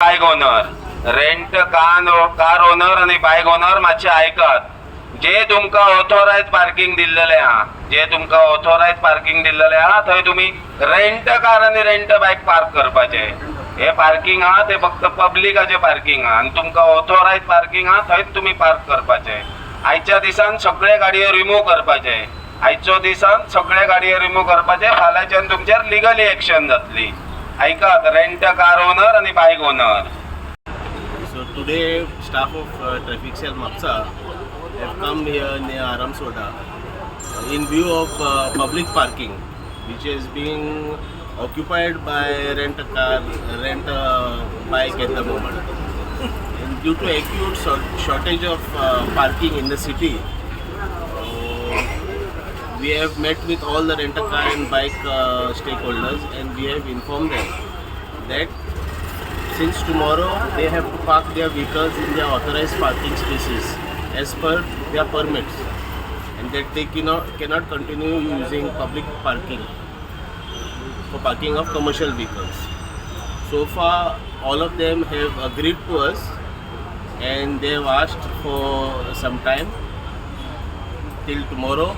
Bike owner rent car owner आणि bike owner मातशे आयकात. जे तुमका ऑथोराइज पार्किंग दिल्लेले हा जे तुमका ऑथोराइज पार्किंग दिल्लेले हा थंय तुम्ही रेंट कार आणि रेंट बायक पार्क करपाचे. हे पार्किंग हा ते फक्त पब्लिकाचे पार्किंग हा आणि तुमका ऑथोराइज पार्किंग हा थंयच तुम्ही पार्क करपाचे. आयच्या दिसान सगळे गाडयो रिमूव करपाचे. आयचो दिसान सगळे गाडयो रिमूव करपाचे. फाल्याच्यान तुमचेर लिगली एक्शन जातली. ऐकात रेंट कार ओनर आणि bike owner. So today, staff of Traffic Cell Mapsa have come here near Aramsoda in view of public parking, which is being occupied by rent a car, rent a bike at the moment. And due to acute shortage of parking in the city, we have met with all the rent a car and bike stakeholders, and we have informed them that since tomorrow they have to park their vehicles in their authorized parking spaces as per their permits, and that they cannot continue using public parking for parking of commercial vehicles. So far all of them have agreed to us, and they have asked for some time till tomorrow.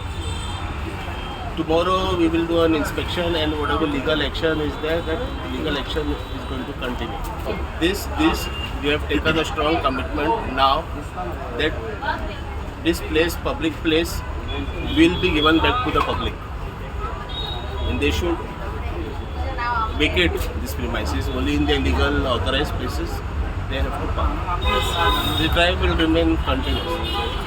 Tomorrow we will do an inspection, and whatever legal action is there, that legal action is going to continue. This we have taken a strong commitment now that this place, public place, will be given back to the public, and they should vacate this premises. Only in the legal authorized places they have to park. The drive will remain continuous.